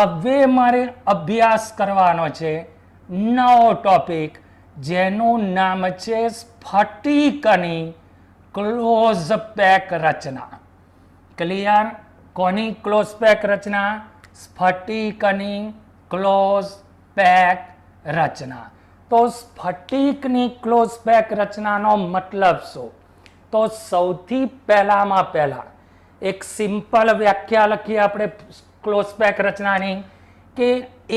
હવે મારે અભ્યાસ કરવાનો છે નવો ટોપિક, જેનું નામ છે સ્ફટિકની ક્લોઝ પેક રચના. ક્લિયર? કોની ક્લોઝ પેક રચના? સ્ફટિકની ક્લોઝ પેક રચના. તો સ્ફટિકની ક્લોઝ પેક રચનાનો મતલબ શું? તો સૌથી પહેલા એક સિમ્પલ વ્યાખ્યા લખીએ આપણે ક્લોઝ પેક રચનાની, કે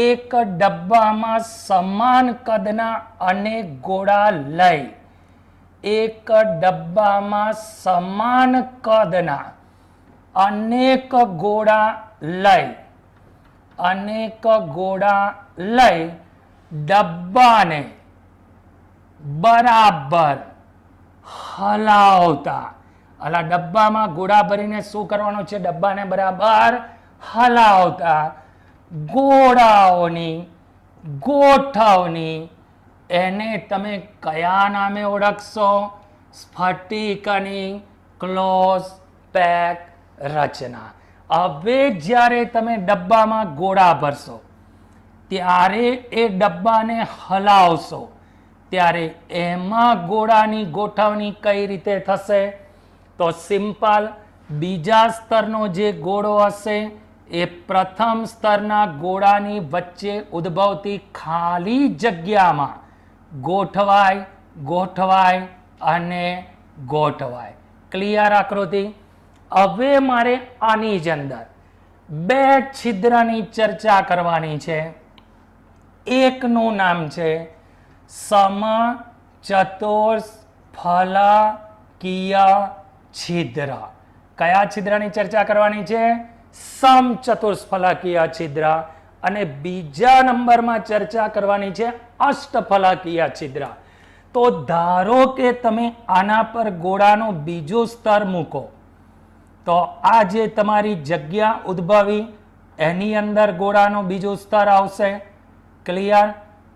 એક ડબ્બામાં સમાન કદના અનેક ગોળા લઈ, એક ડબ્બામાં સમાન કદના અનેક ગોળા લઈ ડબ્બાને બરાબર હલાવતા. અલા ડબ્બામાં ગોળા ભરીને શું કરવાનું છે? ડબ્બાને બરાબર હલાવતા ગોળાઓની ગોઠવણી, એને તમે કયા નામે ઓળખશો? સ્ફટિકની ક્લોઝ પેક રચના. હવે જ્યારે તમે ડબ્બામાં ગોળા ભરશો ત્યારે એ ડબ્બાને હલાવશો ત્યારે એમાં ગોળાની ગોઠવણી કઈ રીતે થશે? તો સિમ્પલ, બીજા સ્તરનો જે ગોળો હશે એ પ્રથમ સ્તરના ગોળાની વચ્ચે ઉદ્ભવતી ખાલી જગ્યામાં ગોઠવાય અને ગોઠવાય. ક્લિયર આકૃતિ? હવે મારે આની જ અંદર બે છિદ્રની ચર્ચા કરવાની છે. એકનું નામ છે સમચતુષ્ફલકીય છિદ્ર. કયા છિદ્રની ચર્ચા કરવાની છે? સમચતુષ્ફલકીય છિદ્ર. અને બીજા નંબરમાં ચર્ચા કરવાની છે અષ્ટફલકીય છિદ્ર. તો ધારો કે તમે આના પર ગોળાનું બીજું સ્તર મૂકો, તો આ જે તમારી જગ્યા ઉદ્ભવી એની અંદર ગોળાનું બીજું સ્તર આવશે. ક્લિયર?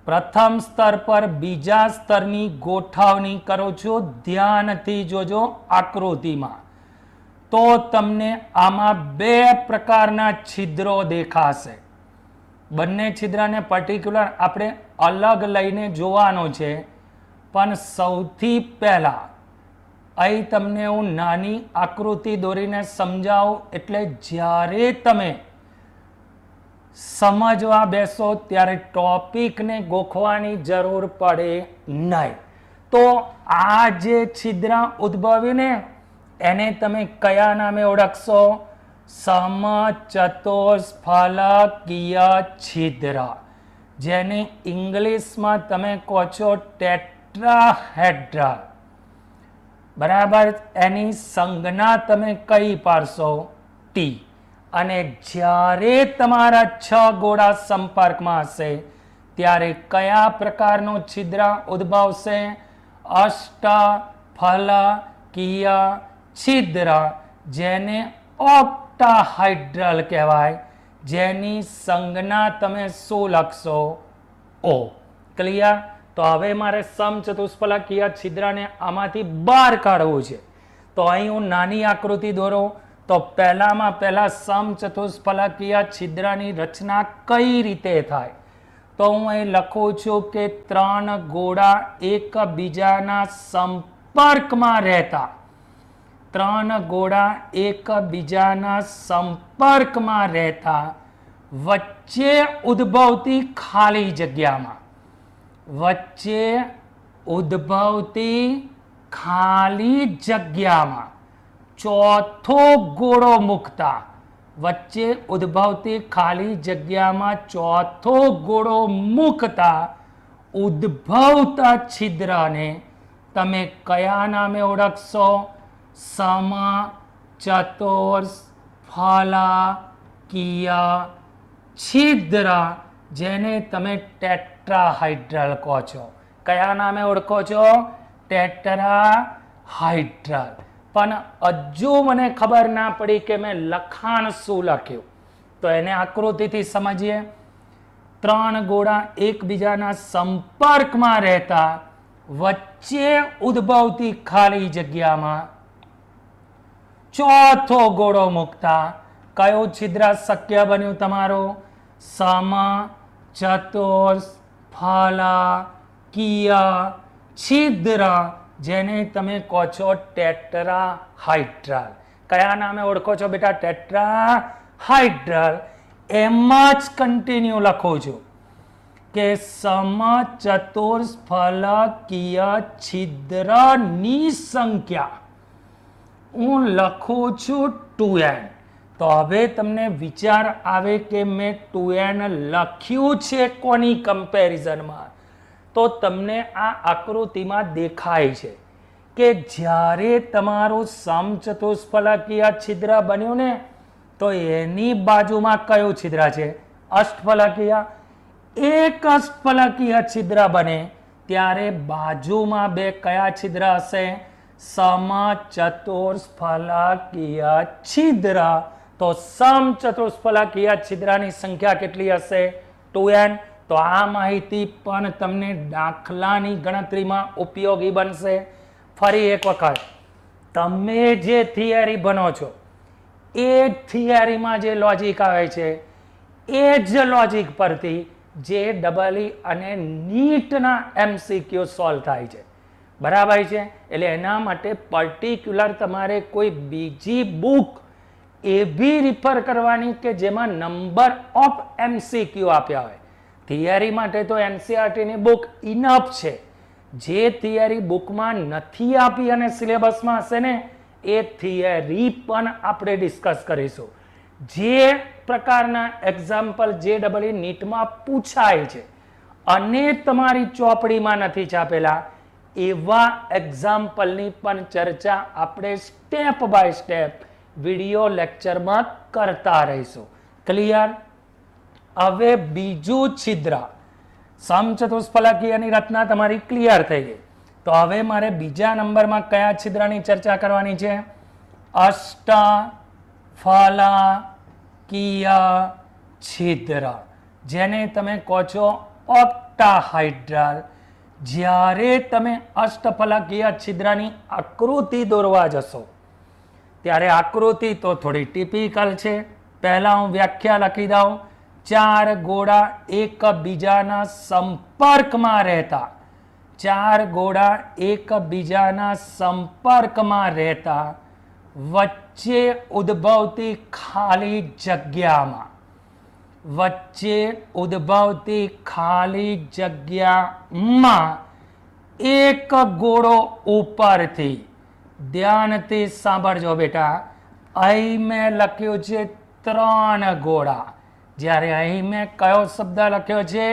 પ્રથમ સ્તર પર બીજા સ્તરની ગોઠવણી કરું છું, ધ્યાનથી જોજો આકૃતિમાં, તો તમને આમાં બે પ્રકારના છિદ્રો દેખાશે. બંને છિદ્રને પર્ટિક્યુલર આપણે અલગ લઈને જોવાનું છે. પણ સૌથી પહેલા અહીં તમને હું નાની આકૃતિ દોરીને સમજાવું, એટલે જ્યારે તમે સમજવા બેસો ત્યારે ટોપિકને ગોખવાની જરૂર પડે નહીં. તો આ જે છિદ્ર ઉદ્ભવીને એને તમે કયા નામે ઓળખશો? સમચતુષ્ફલકીય છિદ્ર, જેને ઇંગ્લિશમાં તમે કહો છો ટેટ્રાહેડ્રલ. બરાબર? એની સંજ્ઞા તમે કઈ પાડશો? ટી. અને જ્યારે તમારા 6 ગોળા સંપર્કમાં હશે ત્યારે કયા પ્રકારનું છિદ્ર ઉદ્ભવશે? અષ્ટફલકીય છિદ્ર, જેને ઓક્ટાહાઇડ્રલ કહેવાય, જેની સંજ્ઞા તમે શું લખશો? ઓ. ક્લિયર? તો હવે મારે સમચતુષ્ફલકીય છિદ્રને આમાંથી બહાર કાઢવું છે. તો અહીં હું નાની આકૃતિ દોરો, તો પહેલા સમચતુષ્ફલકીય છિદ્રની રચના કઈ રીતે થાય? તો હું અહીં લખું છું કે 3 ગોળા એકબીજાના સંપર્કમાં રહેતા, 3 ગોળા એકબીજાના સંપર્કમાં રહેતા વચ્ચે ઉદ્ભવતી ખાલી જગ્યામાં, ચોથો ગોળો મૂકતા, વચ્ચે ઉદ્ભવતી ખાલી જગ્યામાં ચોથો ગોળો મૂકતા ઉદ્ભવતા છિદ્રને તમે કયા નામે ઓળખશો? સમચતુષ્ફલકીય છિદ્ર, જેને તમે ટેટ્રાહાઇડ્રલ કહો છો. કયા નામે ઓળખો છો? ટેટ્રાહાઇડ્રલ. પણ હજુ મને ખબર ના પડી કે મેં લખાણ શું લખ્યું, તો એને આકૃતિથી સમજીએ. 3 ગોળા એકબીજાના સંપર્કમાં રહેતા વચ્ચે ઉદ્ભવતી ખાલી જગ્યામાં ચોથો ગોળો મૂકતા કયો છિદ્ર શક્ય બન્યું તમારો? સમ ચતુષ્ફલકીય છિદ્ર, જેને તમે કહો છો ટેટ્રાહાઇડ્રલ. કયા નામે ઓળખો છો બેટા? ટેટ્રાહાઇડ્રલ. એમ જ કન્ટિન્યુ લખું છું કે સમચતુષ્ફલકીય છિદ્રની સંખ્યા હું લખું છું 2n. તો હવે તમને વિચાર આવે કે મેં 2n લખ્યું છે કોની કમ્પેરિઝનમાં? તો તમને આ આકૃતિમાં દેખાય છે કે જ્યારે તમારું સમચતુષ્ફલકીય છિદ્ર બન્યું ને, તો એની બાજુમાં કયું છિદ્ર છે? અષ્ટફલકીય. એક અષ્ટફલકીય છિદ્ર બને ત્યારે બાજુમાં બે કયા છિદ્ર હશે? સમચતુષ્ફલકીય છિદ્ર. તો સમચતુષ્ફલકીય છિદ્રની સંખ્યા કેટલી હશે? 2n. તો આ માહિતી પણ તમને દાખલાની ગણતરીમાં ઉપયોગી બનશે. ફરી એક વખત, તમે જે થિયરી બનો છો એ થિયરીમાં જે લોજિક આવે છે એ જ લોજિક પરથી JEE અને નીટના MCQ સોલ્વ થાય છે. બરાબર છે? એટલે એના માટે પર્ટિક્યુલર તમારે કોઈ બીજી બુક એવી રિફર કરવાની કે જેમાં નંબર ઓફ MCQ આપ્યા હોય. થિયરી માટે તો NCERT ની બુક ઇનફ છે. જે થિયરી બુકમાં નથી આપી અને સિલેબસમાં હશે ને એ થિયરી પણ આપણે ડિસ્કસ કરીશું. જે પ્રકારના એક્ઝામ્પલ JEE નીટમાં પૂછાય છે અને તમારી ચોપડીમાં નથી છાપેલા એવા એક્ઝામ્પલની પણ ચર્ચા આપણે સ્ટેપ બાય સ્ટેપ વિડિયો લેક્ચરમાં કરતા રહીશું. ક્લિયર? હવે બીજું છિદ્ર, સમચતુષ્ફલકીયની રચના તમારી ક્લિયર થઈ ગઈ. તો હવે મારે બીજા નંબરમાં કયા છિદ્રની ચર્ચા કરવાની છે? અષ્ટફલકીય છિદ્ર, જેને તમે કહો છો ઓક્ટાહાઇડ્રલ. જ્યારે તમે અષ્ટફલકીય છિદ્રની આકૃતિ દોરવા જશો ત્યારે આકૃતિ તો થોડી ટિપિકલ છે. પહેલા હું વ્યાખ્યા લખી દઉં. 4 ગોળા એકબીજાના સંપર્કમાં રહેતા, 4 ગોળા એકબીજાના સંપર્કમાં રહેતા વચ્ચે ઉદ્ભવતી ખાલી જગ્યામાં, વચ્ચે ઉદ્ભવતી ખાલી જગ્યામાં એક ગોળો ઉપરથી, ધ્યાનથી સાંભળજો બેટા, અહીં મેં લખ્યું છે 3 ગોળા, જ્યારે અહીં મેં કયો શબ્દ લખ્યો છે?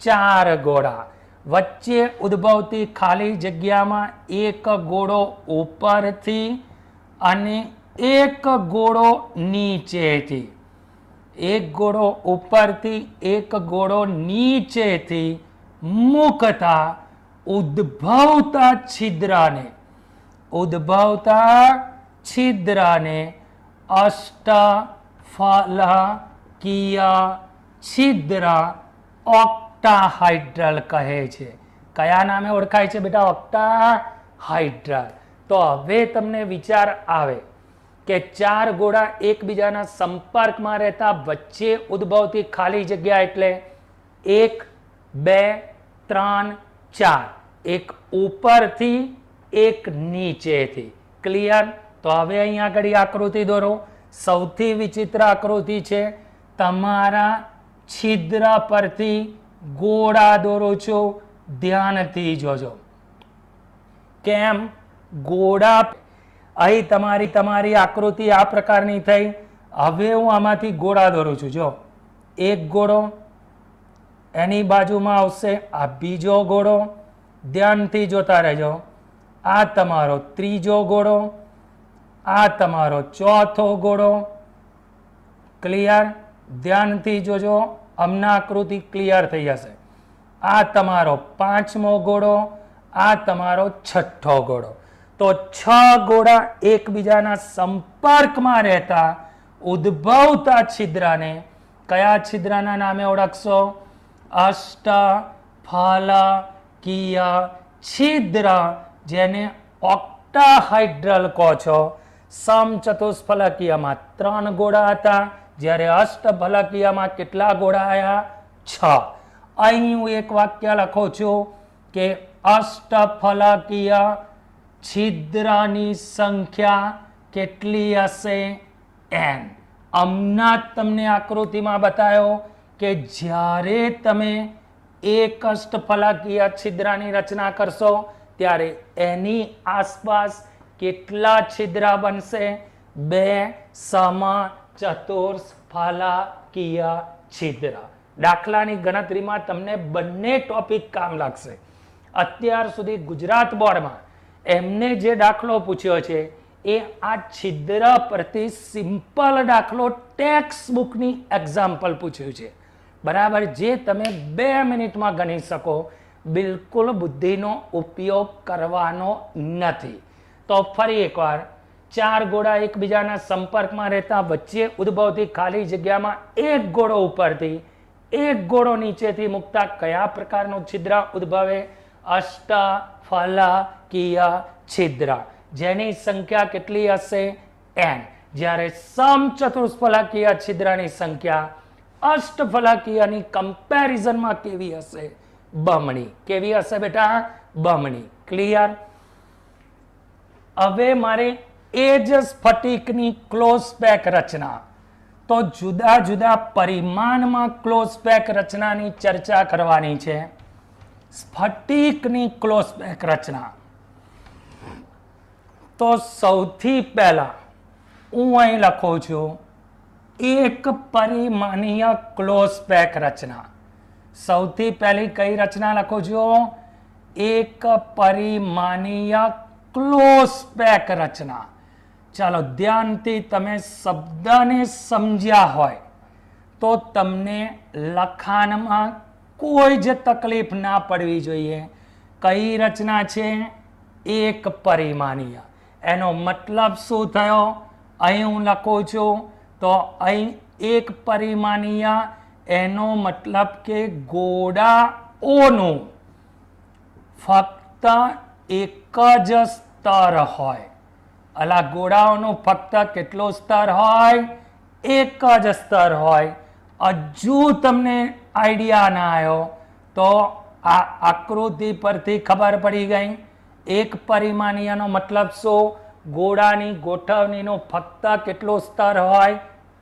4 ગોળા. વચ્ચે ઉદ્ભવતી ખાલી જગ્યામાં એક ગોળો ઉપરથી અને એક ગોળો નીચેથી, એક ગોળો ઉપરથી એક ગોળો નીચેથી મુકતા ઉદ્ભવતા છિદ્રને અષ્ટફલકીય છિદ્ર ઓક્ટાહાઇડ્રલ કહે છે. કયા નામે ઓળખાય છે બેટા? ઓક્ટાહાઇડ્રલ. તો હવે તમને વિચાર આવે કે 4 ગોળા એકબીજાના સંપર્કમાં રહેતા વચ્ચે ઉદ્ભવતી ખાલી જગ્યા એટલે 1, 2, 3, 4. એક ઉપરથી એક નીચેથી. ક્લિયર? તો હવે અહીંયા આગળ આકૃતિ દોરો. સૌથી વિચિત્ર આકૃતિ છે. તમારા છિદ્ર પરથી ગોળા દોરો છો, ધ્યાનથી જોજો. કેમ? ગોળા અહીં તમારી આકૃતિ આ પ્રકારની થઈ. હવે હું આમાંથી ગોળા દોરું છું. જો એક ગોળો, એની બાજુમાં આવશે આ બીજો ગોળો, ધ્યાનથી જોતા રહેજો. આ તમારો ત્રીજો ગોળો, આ તમારો ચોથો ગોળો. ક્લિયર? ધ્યાનથી જોજો, હમણાં આકૃતિ ક્લિયર થઈ જશે. આ તમારો 5મો ગોળો, આ તમારો 6થો ગોળો. તો 6 ગોળા એકબીજાના સંપર્કમાં રહેતા ઉદ્ભવતા છિદ્રને કયા છિદ્રના નામે ઓળખશો? અષ્ટફલકીય છિદ્ર, જેને ઓક્ટાહાઇડ્રલ કહો છો. સમચતુષ્ફલકીયમાં 3 ગોળા હતા, જ્યારે અષ્ટફલકીયમાં કેટલા ગોળા આવ્યા? 6. અહીં હું એક વાક્ય લખું છું કે અષ્ટફલકીય છિદ્રની સંખ્યા કેટલી હશે? n. હમણાં તમને આકૃતિમાં બતાવ્યો કે જ્યારે તમે એક અષ્ટફલકીય છિદ્રની રચના કરશો ત્યારે એની આસપાસ કેટલા છિદ્ર બનશે? 2 સમચતુષ્ફલકીય છિદ્ર. દાખલાની ગણતરીમાં તમને બંને ટોપિક કામ લાગશે. અત્યાર સુધી ગુજરાત બોર્ડમાં એમને જે દાખલો પૂછ્યો છે એ આ છિદ્ર પરથી સિમ્પલ દાખલો ટેક્સ્ટ બુકની એક્ઝામ્પલ પૂછ્યું છે, બરાબર, જે તમે 2 મિનિટમાં ગણી શકો. બિલકુલ બુદ્ધિનો ઉપયોગ કરવાનો નથી. તો ફરી એકવાર, 4 ગોળા એકબીજાના સંપર્કમાં રહેતા વચ્ચે ઉદ્ભવતી ખાલી જગ્યામાં એક ગોળો ઉપરથી એક ગોળો નીચેથી મૂકતા કયા પ્રકારનું છિદ્ર ઉદ્ભવે? અષ્ટફલકીય છિદ્ર, જેની સંખ્યા કેટલી હશે? n. જ્યારે સમચતુષ્ફલકીય છિદ્રની સંખ્યા અષ્ટફલકીયની કમ્પેરિઝનમાં કેવી હશે? બમણી. કેવી હશે બેટા? બમણી. ક્લિયર? હવે મારે એ જ સ્ફટિકની ક્લોઝ પેક રચના, તો જુદા જુદા પરિમાણમાં ક્લોઝ પેક રચનાની ચર્ચા કરવાની છે. સ્ફટિકની ક્લોઝ પેક રચના, તો સૌથી પહેલા હું અહીં લખું છું એક પરિમાણીય ક્લોઝ પેક રચના. સૌથી પહેલી કઈ રચના લખું છું? એક પરિમાણીય ક્લોઝ પેક રચના. ચાલો ધ્યાનથી તમે શબ્દને સમજ્યા હોય તો તમને લખાણમાં કોઈ જ તકલીફ ના પડવી જોઈએ. કઈ રચના છે? એક પરિમાણીય. એનો મતલબ શું થયો? અહીં હું લખું છું તો અહીં એક પરિમાણીય, એનો મતલબ કે ગોળાઓનું ફક્ત એક જ સ્તર હોય. અલા ગોળાઓનું ફક્ત કેટલું સ્તર હોય? એક જ સ્તર હોય. હજુ તમને આઈડિયા ના આવ્યો તો આ આકૃતિ પરથી ખબર પડી ગઈ. એક પરિમાણીયનો મતલબ શું? ગોળાની ગોઠવણીનું ફક્ત કેટલું સ્તર હોય?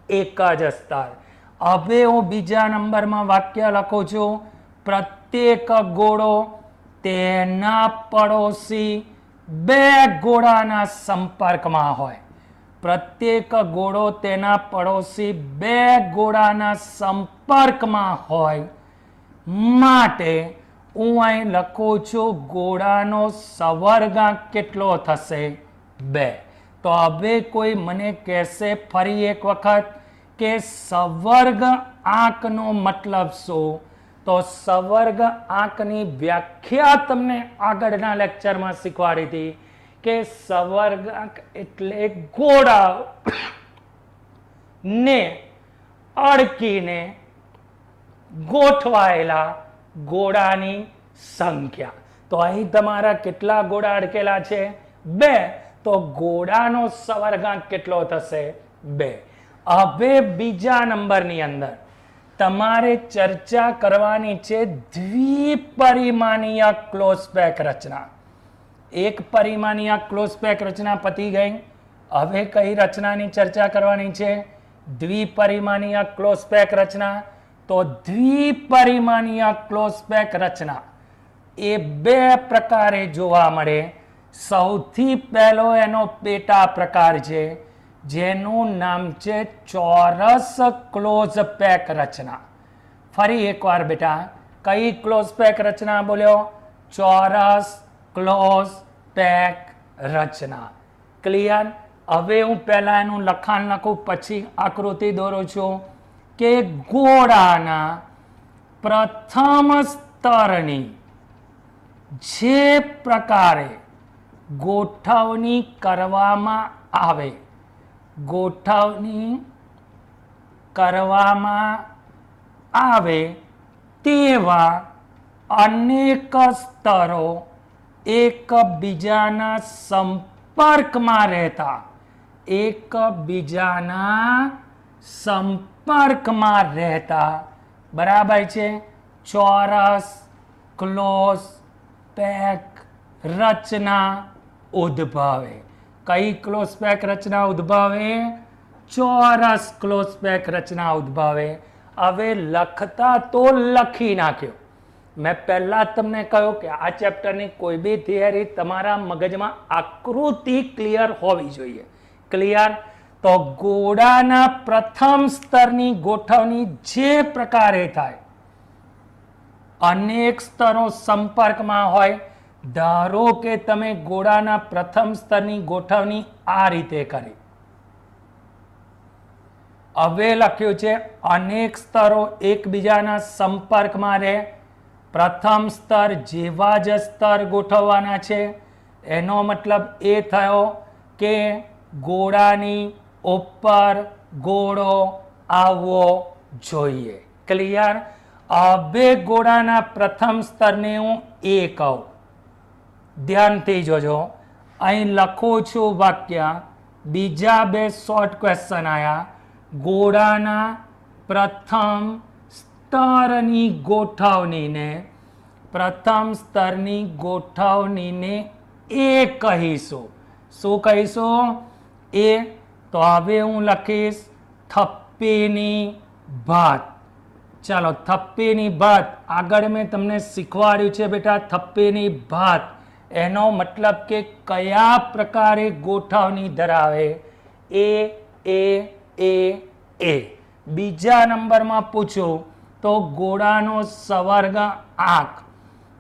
એક જ સ્તર. હવે હું બીજા નંબરમાં વાક્ય લખું છું, પ્રત્યેક ગોળો તેના પડોશી 2 ગોળાના સંપર્કમાં હોય. પ્રત્યેક ગોળો તેના પડોશી 2 ગોળાના સંપર્કમાં હોય માટે હું અહીં લખું છું ગોળાનો સવર્ગાંક કેટલો થશે? 2. તો હવે કોઈ મને કહેશે ફરી એક વખત કે સવર્ગ આંકનો મતલબ શું? તો સવર્ગ આંકની વ્યાખ્યા તમને આગળના લેક્ચરમાં શીખવાડી હતી કે સવર્ગ આંક એટલે ગોળા ને અડકીને ગોઠવાયેલા ગોળાની સંખ્યા. તો અહીં તમારા કેટલા ગોળા અડકેલા છે? 2. તો ગોળાનો સવર્ગાંક કેટલો થશે? 2. હવે બીજા નંબરની અંદર તમારે ચર્ચા કરવાની છે દ્વિપરિમાણીય ક્લોઝ પેક રચના. એક પરિમાણીય ક્લોઝ પેક રચના પતી ગઈ. હવે કઈ રચનાની ચર્ચા કરવાની છે? દ્વિપરિમાણીય ક્લોઝ પેક રચના. તો દ્વિપરિમાણીય ક્લોઝ પેક રચના એ 2 પ્રકારે જોવા મળે. સૌથી પહેલો એનો પેટા પ્રકાર છે જેનું નામ છે ચોરસ ક્લોઝ પેક રચના. ફરી એકવાર બેટા, કઈ ક્લોઝ પેક રચના બોલ્યો? ચોરસ ક્લોઝ પેક રચના. ક્લિયર? હવે હું પહેલા એનું લખાણ લખું પછી આકૃતિ દોરું છું કે ગોળાના પ્રથમ સ્તરની જે પ્રકારે ગોઠવણી કરવામાં આવે, તેવા અનેક સ્તરો એકબીજાના સંપર્કમાં રહેતા સંપર્કમાં રહેતા, બરાબર છે, ચોરસ ક્લોઝ પેક રચના ઉદ્ભવે. કઈ ક્લોઝ પેક રચના ઉદ્ભવે? ચોરસ ક્લોઝ પેક રચના ઉદ્ભવે. હવે લખતા તો લખી નાખ્યો. મેં પહેલા તમને કહ્યું કે આ ચેપ્ટરની કોઈ બી થિયરી તમારા મગજમાં આકૃતિ ક્લિયર હોવી જોઈએ. ક્લિયર? તો ગોળાના પ્રથમ સ્તરની ગોઠવણી જે પ્રકારે થાય, અનેક સ્તરો સંપર્કમાં હોય. ધારો કે તમે ગોળાના પ્રથમ સ્તરની ગોઠવણી આ રીતે કરી. હવે લખ્યું છે અનેક સ્તરો એકબીજાના સંપર્કમાં રહે. પ્રથમ સ્તર જેવા જ સ્તર ગોઠવવાના છે. એનો મતલબ એ થયો કે ગોળાની ઉપર ગોળો આવવો જોઈએ. ક્લિયર? હવે ગોળાના પ્રથમ સ્તરને હું એ કહું. ધ્યાનથી જોજો. અહીં લખું છું વાક્ય. બીજા બે શોર્ટ ક્વેશ્ચન આયા. ગોળાના પ્રથમ સ્તરની ગોઠવણીને એ કહીશું. શું કહીશું? એ. તો હવે હું લખીશ થપ્પીની ભાત. ચાલો, થપ્પીની ભાત. આગળ મેં તમને શીખવાડ્યું છે બેટા થપ્પીની ભાત. એનો મતલબ કે કયા પ્રકારે ગોઠવણી ધરાવે. એ એ એ એ. બીજા નંબરમાં પૂછું તો ગોળાનો સવર્ગ આંક.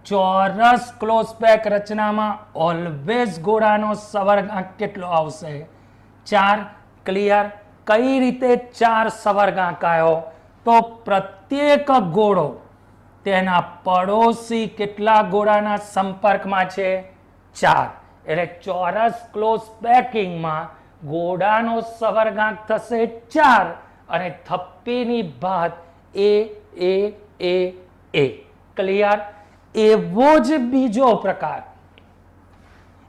ચોરસ ક્લોઝ પેક રચનામાં ઓલવેઝ ગોળાનો સવર્ગ આંક કેટલો આવશે? 4. ક્લિયર? કઈ રીતે 4 સવર્ગ આંક આવ્યો? તો પ્રત્યેક ગોળો તેના પડોશી કેટલા ગોળાના સંપર્કમાં છે? 4. એટલે ચોરસ ક્લોઝ પેકિંગમાં ગોળાનો સવર્ગાંક થશે 4 અને થપ્પીની ભાત એ એ એ એ. ક્લિયર? એવો જ બીજો પ્રકાર.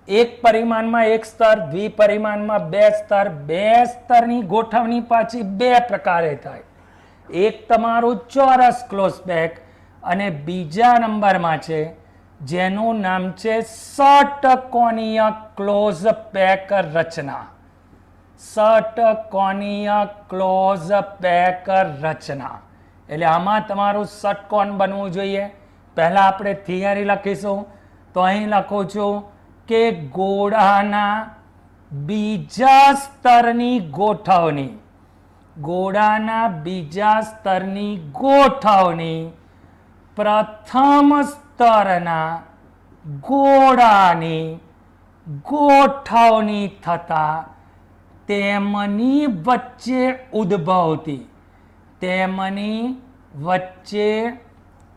એક પરિમાણમાં એક સ્તર, દ્વિપરિમાણમાં 2 સ્તર. 2 સ્તરની ગોઠવણી પાછી 2 પ્રકારે થાય. એક તમારું ચોરસ ક્લોઝ પેક અને બીજા નંબરમાં છે જેનું નામ છે ષટકોણીય ક્લોઝ પેક રચના. ષટકોણીય ક્લોઝ પેક રચના એટલે આમાં તમારું ષટકોણ બનવું જોઈએ. પહેલા આપણે થિયરી લખીશું. તો અહીં લખું છું કે ગોળાના બીજા સ્તરની ગોઠવણી પ્રથમ સ્તરના ગોળાની ગોઠવણી થતા તેમની વચ્ચે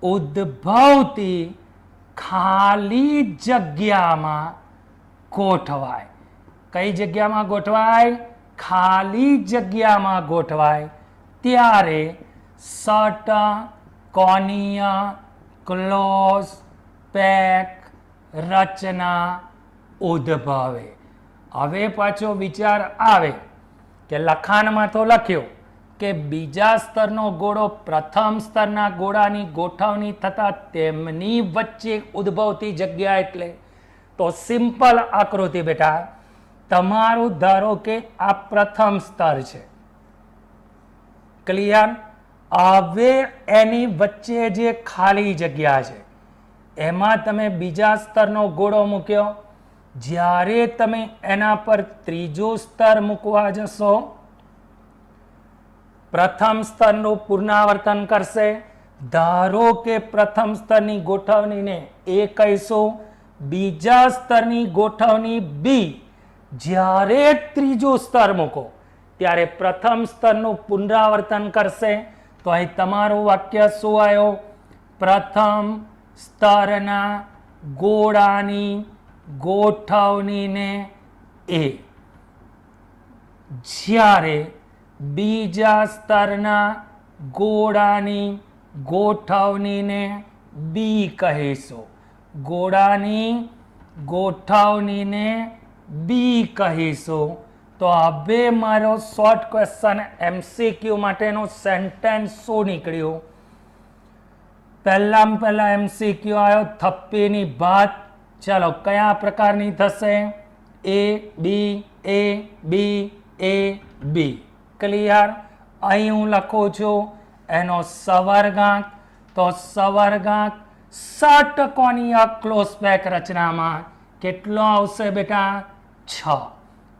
ઉદ્ભવતી ખાલી જગ્યામાં ગોઠવાય. કઈ જગ્યામાં ગોઠવાય? ખાલી જગ્યામાં ગોઠવાય ત્યારે ષટકોણીય ક્લોઝ પેક રચના ઉદ્ભવે. હવે પાછો વિચાર આવે કે લખાણમાં તો લખ્યું કે બીજા સ્તરનો ગોળો પ્રથમ સ્તરના ગોળાની ગોઠવણી થતા તેમની વચ્ચે ઉદ્ભવતી જગ્યા એટલે તો સિમ્પલ આકૃતિ બેટા. તમારું ધારો કે આ પ્રથમ સ્તર છે. ક્લિયર? હવે એની વચ્ચે જે ખાલી જગ્યા છે એમાં તમે બીજા સ્તરનો ગોળો મૂક્યો. જ્યારે તમે એના પર ત્રીજું સ્તર મૂકવા જશો પ્રથમ સ્તરનું પુનરાવર્તન કરશે. ધારો કે પ્રથમ સ્તરની ગોઠવણીને એ કહીશું, બીજા સ્તરની ગોઠવણી બી. જ્યારે ત્રીજું સ્તર મૂકો ત્યારે પ્રથમ સ્તરનું પુનરાવર્તન કરશે. તો અહીં તમારું વાક્ય શું આવ્યો? પ્રથમ સ્તરના ગોળાની ગોઠવણીને એ. જ્યારે બીજા સ્તરના ગોળાની ગોઠવણીને બી કહીશું. ગોળાની ગોઠવણીને બી કહીશું. તો હવે મારો શોર્ટ ક્વેશ્ચન એમસીક્યુ માટેનો સેન્ટેન્સ શું નીકળ્યું? પહેલા એમસીક્યુ આવ્યો થપ્પીની ભાત. ચાલો કયા પ્રકારની થશે? એ બી એ બી એ બી. ક્લિયર? અહીં હું લખું છું એનો સવર્ગાંક. તો સવર્ગાંક ષટકોણીય ક્લોઝ પેક રચનામાં કેટલો આવશે બેટા? 6.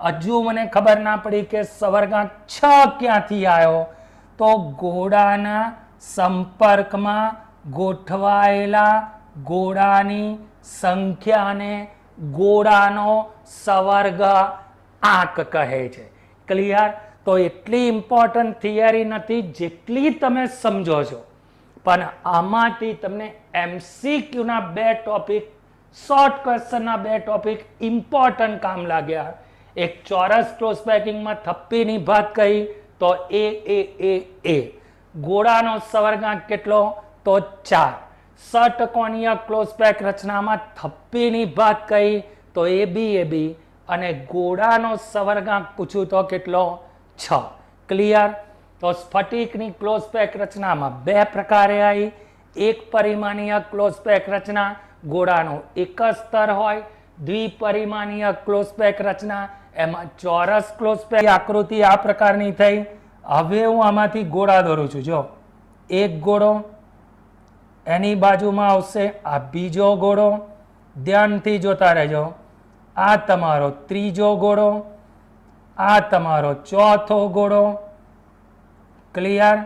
હજુ મને ખબર ના પડી કે સવર્ગાંક 6 ક્યાંથી આવ્યો. તો ગોળાના સંપર્કમાં ગોઠવાયેલા ગોળાની સંખ્યાને ગોળાનો સવર્ગાંક કહે છે. ક્લિયર? તો એટલી ઇમ્પોર્ટન્ટ થિયરી નથી જેટલી તમે સમજો છો, પણ આમાંથી તમને એમસીક્યુના 2 ટોપિક, શોર્ટ ક્વેશ્ચનના 2 ટોપિક ઇમ્પોર્ટન્ટ કામ લાગ્યા. એક ચોરસ ક્લોઝ પેકિંગમાં થપ્પીની ભાત કહી તો એ ગોળાનો સવર્ગાંક કેટલો? તો 4. ષટકોણીય ક્લોઝ પેક રચનામાં થપ્પીની ભાત કહી તો એ બી અને ગોળાનો સવર્ગાંક પૂછ્યું તો કેટલો? 6. ક્લિયર? તો સ્ફટિકની ક્લોઝ પેક રચનામાં 2 પ્રકારે આવી. એક પરિમાણીય ક્લોઝ પેક રચના, ગોળાનો એક જ સ્તર હોય. દ્વિપરિમાણીય ક્લોઝ પેક રચના, એમાં ચોરસ ક્લોઝ પેક આકૃતિ આ પ્રકારની થઈ. હવે હું આમાંથી ગોળા દોરું છું. જો એક ગોળો, એની બાજુમાં આવશે આ બીજો ગોળો. ધ્યાનથી જોતા રહેજો. આ તમારો ત્રીજો ગોળો, આ તમારો ચોથો ગોળો. ક્લિયર?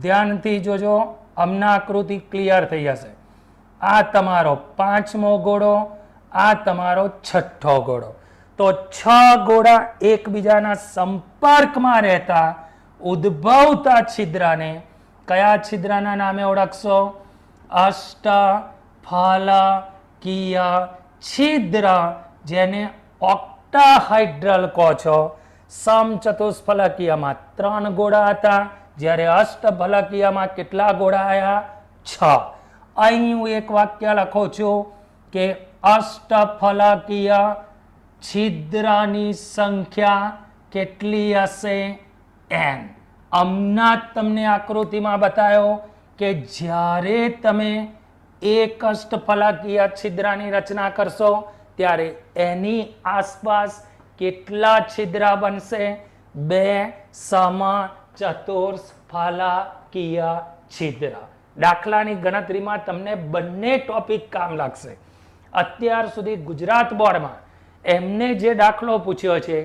ધ્યાનથી જોજો, હમણાં આકૃતિ ક્લિયર થઈ જશે. આ તમારો 5મો ગોળો, આ તમારો 6થો ગોળો. તો 6 ગોળા એકબીજાના સંપર્કમાં રહેતા ઉદ્ભવતા છિદ્રને કયા છિદ્રના નામે ઓળખશો? અષ્ટફલકીય છિદ્ર, જેને ઓક્ટાહાઇડ્રલ કહો છો. સમચતુષ્ફલકીયમાં 3 ગોળા હતા, જ્યારે અષ્ટફલકીયમાં કેટલા ગોળા આવ્યા? 6. અહીં હું એક વાક્ય લખું છું કે અષ્ટફલકીય છિદ્રની સંખ્યા કેટલી હશે? n. હમણાં તમને આકૃતિમાં બતાવ્યો કે જ્યારે તમે એક અષ્ટફલકીય છિદ્રની રચના કરશો ત્યારે એની આસપાસ કેટલા છિદ્ર બનશે? 2 સમચતુષ્ફલકીય છિદ્ર. દાખલાની ગણતરીમાં તમને બંને ટોપિક કામ લાગશે. અત્યાર સુધી ગુજરાત બોર્ડમાં એમને જે દાખલો પૂછ્યો છે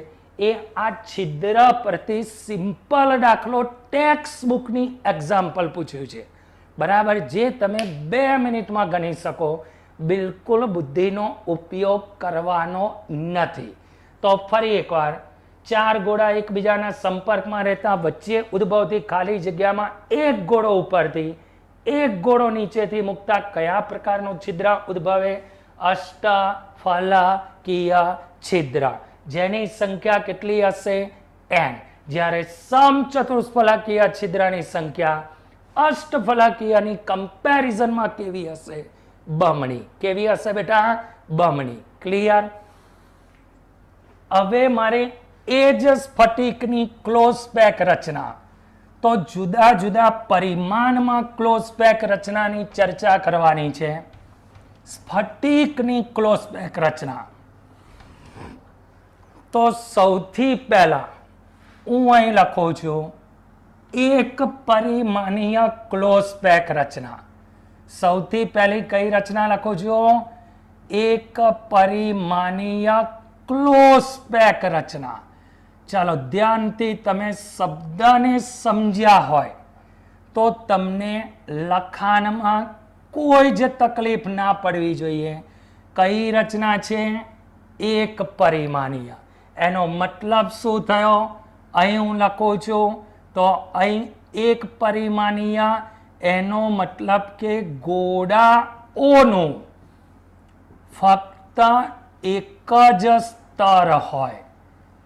એ આ છિદ્ર પરથી સિમ્પલ દાખલો ટેક્સ્ટ બુકની એક્ઝામ્પલ પૂછ્યું છે. બરાબર? જે તમે 2 મિનિટમાં ગણી શકો. બિલકુલ બુદ્ધિનો ઉપયોગ કરવાનો નથી. તો ફરી એકવાર, 4 ગોળા એકબીજાના સંપર્કમાં રહેતા વચ્ચે ઉદ્ભવતી ખાલી જગ્યામાં એક ગોળો ઉપરથી, એક ગોળો નીચેથી મૂકતા કયા પ્રકારનું છિદ્ર ઉદ્ભવે? અષ્ટફલકીય છિદ્ર, જેની સંખ્યા કેટલી હશે? n. જ્યારે સમચતુષ્ફલકીય છિદ્રની સંખ્યા અષ્ટફલકીયની કમ્પેરિઝનમાં કેવી હશે? બમણી. કેવી હશે બેટા? બમણી. ક્લિયર? હવે મારે એ જ સ્ફટિકની ક્લોઝ પેક રચના, તો જુદા જુદા પરિમાણમાં ક્લોઝ પેક રચનાની ચર્ચા કરવાની છે. સ્ફટિકની ક્લોઝ પેક રચના, તો સૌથી પહેલા હું અહીં લખું છું એક પરિમાણીય ક્લોઝ પેક રચના. સૌથી પહેલી કઈ રચના લખું છું? એક પરિમાણીય ક્લોઝ પેક રચના. ચાલો ધ્યાનથી તમે શબ્દને સમજ્યા હોય તો તમને લખાણમાં કોઈ જ તકલીફ ના પડવી જોઈએ. કઈ રચના છે? એક પરિમાણીય. એનો મતલબ શું થયો? અહીં હું લખું છું તો અહીં એક પરિમાણીય, એનો મતલબ કે ગોળાઓનું ફક્ત એક જ સ્તર હોય.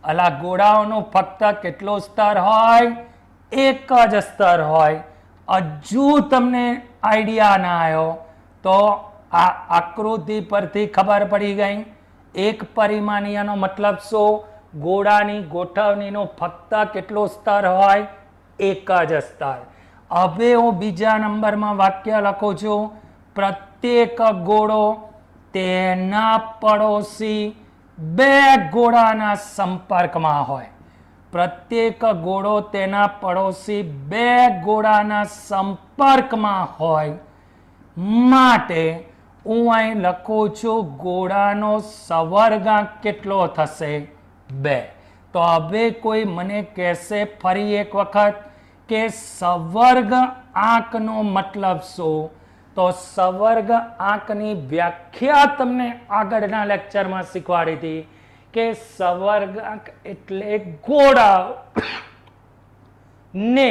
અલા ગોળાઓનું ફક્ત કેટલું સ્તર હોય? એક જ સ્તર હોય. હજુ તમને આઈડિયા ના આવ્યો તો આ આકૃતિ પરથી ખબર પડી ગઈ. એક પરિમાણીયનો મતલબ શું? ગોળાની ગોઠવણીનો ફક્ત કેટલો સ્તર હોય? એક જ સ્તર. હવે હું બીજા નંબરમાં વાક્ય લખું છું, પ્રત્યેક ગોળો તેના પડોશી બે ગોળાના સંપર્કમાં હોય. પ્રત્યેક ગોળો તેના પડોશી બે ગોળાના સંપર્કમાં હોય માટે હું અહીં લખું છું ગોળાનો સવર્ગાંક કેટલો થશે? 2. તો હવે કોઈ મને કહેશે ફરી એક વખત કે સવર્ગ આંકનો મતલબ શું? તો સવર્ગ આંકની વ્યાખ્યા તમને આગળના લેક્ચરમાં શીખવાડી હતી કે સવર્ગ આંક એટલે ગોળા ને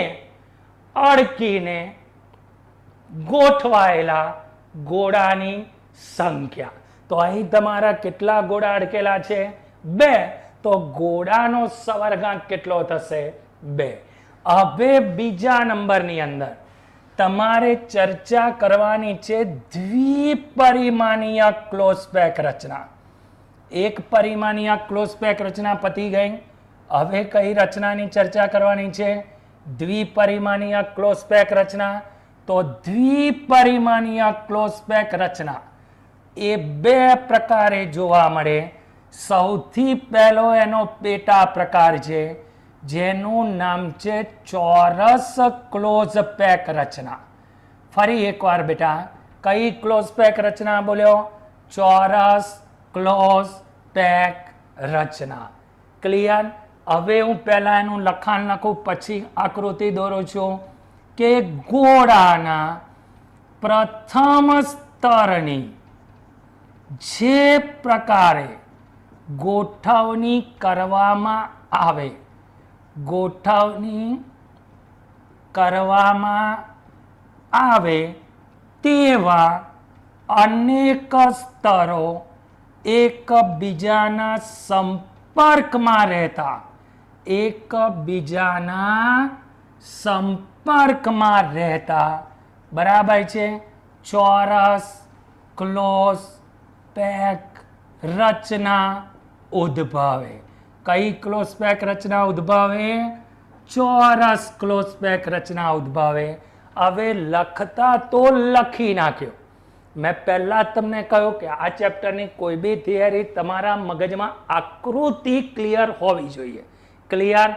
અડકીને ગોઠવાયેલા ગોળાની સંખ્યા. તો અહીં તમારા કેટલા ગોળા અડકેલા છે? 2. તો ગોળાનો સવર્ગાંક કેટલો થશે? 2. હવે બીજા નંબરની અંદર તમારે ચર્ચા કરવાની છે દ્વિપરિમાણીય ક્લોઝ પેક રચના. એક પરિમાણીય ક્લોઝ પેક રચના પતી ગઈ. હવે કઈ રચનાની ચર્ચા કરવાની છે? દ્વિપરિમાણીય ક્લોઝ પેક રચના. તો દ્વિપરિમાણીય ક્લોઝ પેક રચના એ બે પ્રકારે જોવા મળે. સૌથી પહેલો એનો પેટા પ્રકાર છે જેનું નામ છે ચોરસ ક્લોઝ પેક રચના. ફરી એકવાર બેટા, કઈ ક્લોઝ પેક રચના બોલ્યો? ચોરસ ક્લોઝ પેક રચના. ક્લિયર? હવે હું પહેલા એનું લખાણ લખું પછી આકૃતિ દોરું છું કે ગોળાના પ્રથમ સ્તરની જે પ્રકારે ગોઠવણી કરવામાં આવે, તેવા અનેક સ્તરો એકબીજાના સંપર્કમાં રહેતા બરાબર છે ચોરસ ક્લોઝ પેક રચના ઉદ્ભવે. કઈ ક્લોઝ પેક રચના ઉદ્ભવે? ચોરસ ક્લોઝ પેક રચના ઉદ્ભવે. હવે લખતા તો લખી નાખ્યો. મેં પહેલા તમને કહ્યું કે આ ચેપ્ટરની કોઈ બી થિયરી તમારા મગજમાં આકૃતિ ક્લિયર હોવી જોઈએ. ક્લિયર?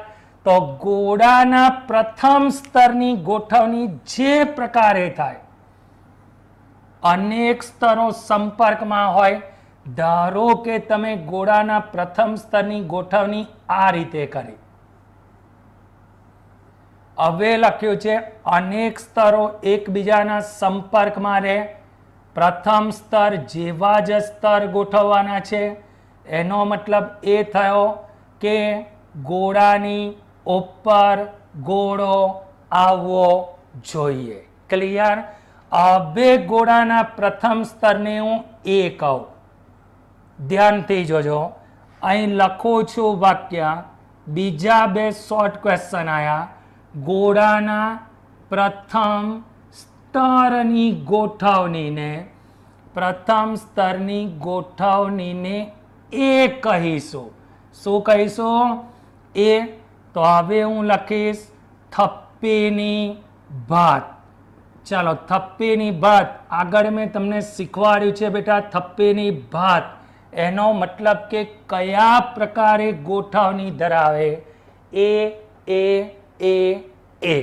તો ગોળાના પ્રથમ સ્તરની ગોઠવણી જે પ્રકારે થાય, અનેક સ્તરો સંપર્કમાં હોય. ધારો કે તમે ગોળાના પ્રથમ સ્તરની ગોઠવણી આ રીતે કરી. હવે લખ્યું છે અનેક સ્તરો એકબીજાના સંપર્કમાં રહે. પ્રથમ સ્તર જેવા જ સ્તર ગોઠવવાના છે. એનો મતલબ એ થયો કે ગોળાની ઉપર ગોળો આવવો જોઈએ. ક્લિયર? હવે ગોળાના પ્રથમ સ્તરને હું એ કહું. ધ્યાનથી જોજો, અહીં લખું છું વાક્ય. બીજા બે શોર્ટ ક્વેશ્ચન આયા. ગોળાના પ્રથમ સ્તરની ગોઠવણીને એ કહીશું. શું કહીશું? એ. તો હવે હું લખીશ થપ્પીની ભાત. ચાલો, થપ્પીની ભાત આગળ મેં તમને શીખવાડ્યું છે બેટા. થપ્પીની ભાત એનો મતલબ કે કયા પ્રકારે ગોઠવણી ધરાવે? એ.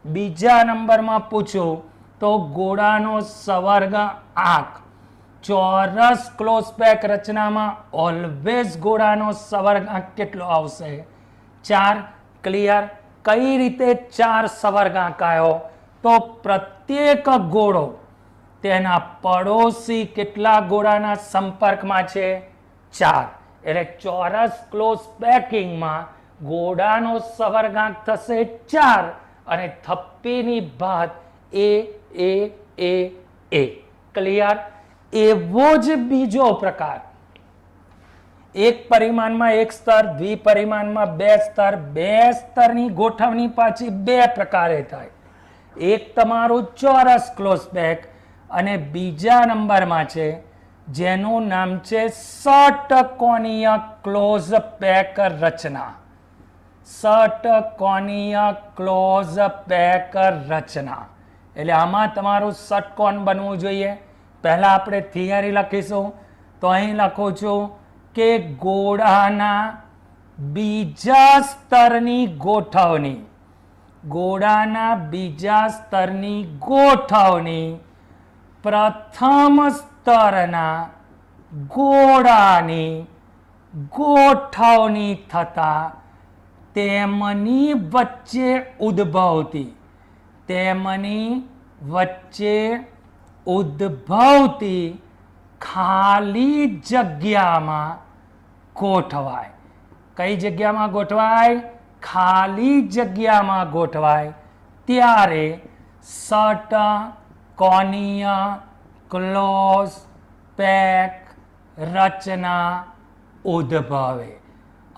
બીજા નંબરમાં પૂછું તો ગોળાનો સવર્ગ આંક. ચોરસ ક્લોઝ પેક રચનામાં ઓલવેઝ ગોળાનો સવર્ગ આંક કેટલો આવશે? 4. ક્લિયર? કઈ રીતે 4 સવર્ગ આંક આવ્યો? તો પ્રત્યેક ગોળો તેના પડોશી કેટલા ગોળાના સંપર્કમાં છે? 4. એટલે ચોરસ ક્લોઝ પેકિંગમાં ગોળાનો સવર્ગાંક થશે 4 અને થપ્પીની ભાત એ. ક્લિયર? એવો જ બીજો પ્રકાર, એક પરિમાણમાં એક સ્તર, દ્વિપરિમાણમાં 2 સ્તર. 2 સ્તરની ગોઠવણી પાછી 2 પ્રકારે થાય. એક તમારું ચોરસ ક્લોઝ પેક અને બીજા નંબરમાં છે જેનું નામ છે ષટકોણીય ક્લોઝ પેક રચના. ષટકોણીય ક્લોઝ પેક રચના એટલે આમાં તમારું ષટકોણ બનવું જોઈએ. પહેલા આપણે થિયરી લખીશું. તો અહીં લખું છું કે ગોળાના બીજા સ્તરની ગોઠવણી, ગોળાના બીજા સ્તરની ગોઠવણી પ્રથમ સ્તરના ગોળાની ગોઠવણી થતા તેમની વચ્ચે ઉદ્ભવતી ખાલી જગ્યામાં ગોઠવાય. કઈ જગ્યામાં ગોઠવાય? ખાલી જગ્યામાં ગોઠવાય ત્યારે ષટકોણીય ક્લોઝ પેક રચના ઉદ્ભવે.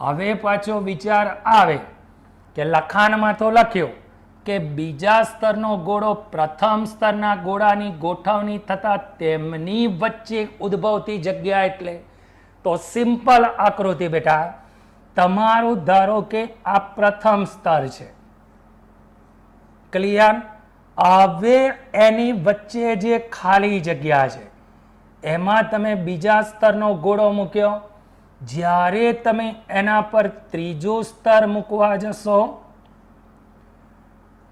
હવે પાછો વિચાર આવે કે લખાણમાં તો લખ્યું કે બીજા સ્તરનો ગોળો પ્રથમ સ્તરના ગોળાની ગોઠવણી થતા તેમની વચ્ચે ઉદ્ભવતી જગ્યા એટલે તો સિમ્પલ આકૃતિ બેટા. તમારું ધારો કે આ પ્રથમ સ્તર છે. ક્લિયર? હવે એની વચ્ચે જે ખાલી જગ્યા છે એમાં તમે બીજા સ્તરનો ગોળો મૂક્યો. જ્યારે તમે એના પર ત્રીજું સ્તર મૂકવા જશો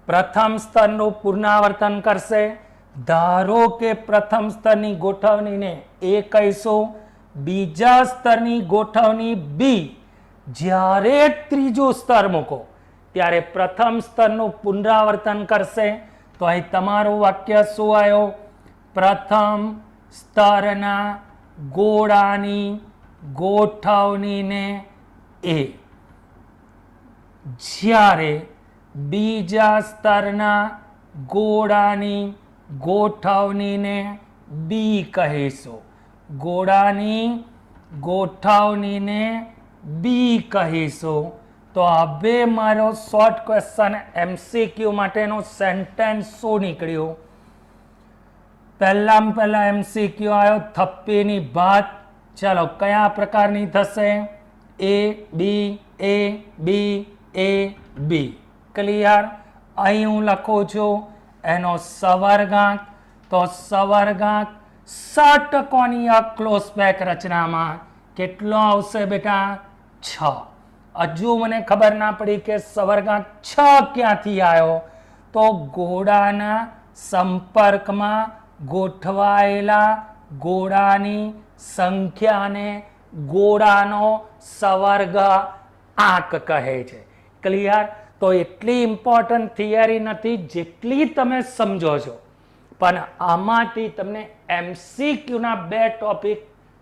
પ્રથમ સ્તરનું પુનરાવર્તન કરશે. ધારો કે પ્રથમ સ્તરની ગોઠવણીને એ કહીશું, બીજા સ્તરની ગોઠવણી બી. જ્યારે ત્રીજું સ્તર મૂકો ત્યારે પ્રથમ સ્તરનું પુનરાવર્તન કરશે. તો અહીં તમારું વાક્ય શું આવ્યું? પ્રથમ સ્તરના ગોળાની ગોઠવણીને એ. જ્યારે બીજા સ્તરના ગોળાની ગોઠવણીને બી કહીશું. ગોળાની ગોઠવણીને બી કહીશું. તો હવે મારો શોર્ટ ક્વેશ્ચન એમસીક્યુ માટેનો સેન્ટેન્સ શું નીકળ્યું? પહેલા એમસીક્યુ આવ્યો થપ્પીની ભાત. ચાલો કયા પ્રકારની થશે? એ બી એ બી એ બી. ક્લિયર? અહીં હું લખું છું એનો સવર્ગાંક. તો સવર્ગાંક ષટકોણીય ક્લોઝ પેક રચનામાં કેટલો આવશે બેટા? 6. હજુ મને ખબર ના પડી કે સવર્ગાંક 6 ક્યાંથી આવ્યો. તો ગોળાના સંપર્કમાં ગોઠવાયેલા ગોળાની સંખ્યાને ગોળાનો સવર્ગાંક કહે છે. ક્લિયર? તો એટલી ઇમ્પોર્ટન્ટ થિયરી નથી જેટલી તમે સમજો છો. પણ આમાંથી તમને એમસીક્યુના 2 ટોપિક,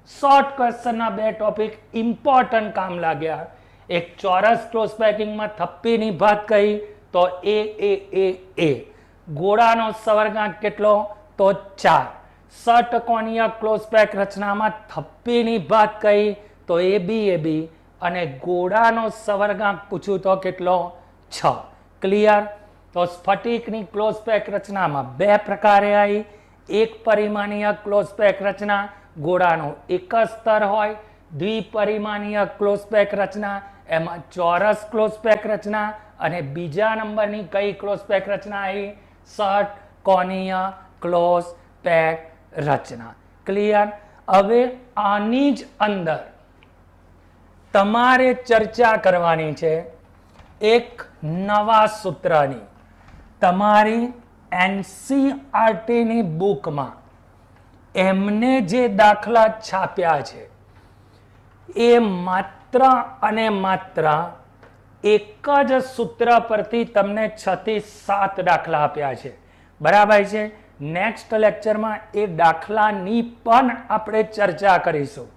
શોર્ટ ક્વેશ્ચનના 2 ટોપિક ઇમ્પોર્ટન્ટ કામ લાગ્યા. એક ચોરસ ક્લોઝ પેકિંગમાં થપ્પીની ભાત કહી તો એ. ગોળાનો સવર્ગાંક કેટલો? તો 4. ષટકોણીય ક્લોઝ પેક રચનામાં થપ્પીની ભાત કહી તો એ બી. અને ગોળાનો સવર્ગાંક પૂછ્યું તો કેટલો? 6. ક્લિયર? તો સ્ફટિકની ક્લોઝ પેક રચનામાં 2 પ્રકારે આવી. એક પરિમાણીય ક્લોઝ પેક રચના, ગોળાનો એક જ સ્તર હોય. દ્વિપરિમાણીય ક્લોઝ પેક રચના, એમાં ચોરસ ક્લોઝ પેક રચના. અને બીજા નંબરની કઈ ક્લોઝ પેક રચના આવી? ષટકોણીય ક્લોઝ પેક રચના. ક્લિયર? હવે આની જ અંદર તમારે ચર્ચા કરવાની છે એક નવા સૂત્રની. તમારી એનસીઆરટીની બુકમાં એમને જે દાખલા છાપ્યા છે એ માત્ર અને માત્ર એક જ સૂત્ર પરથી તમને 6 થી 7 દાખલા આપ્યા છે. બરાબર છે? નેક્સ્ટ લેક્ચરમાં એ દાખલાની પણ આપણે ચર્ચા કરીશું.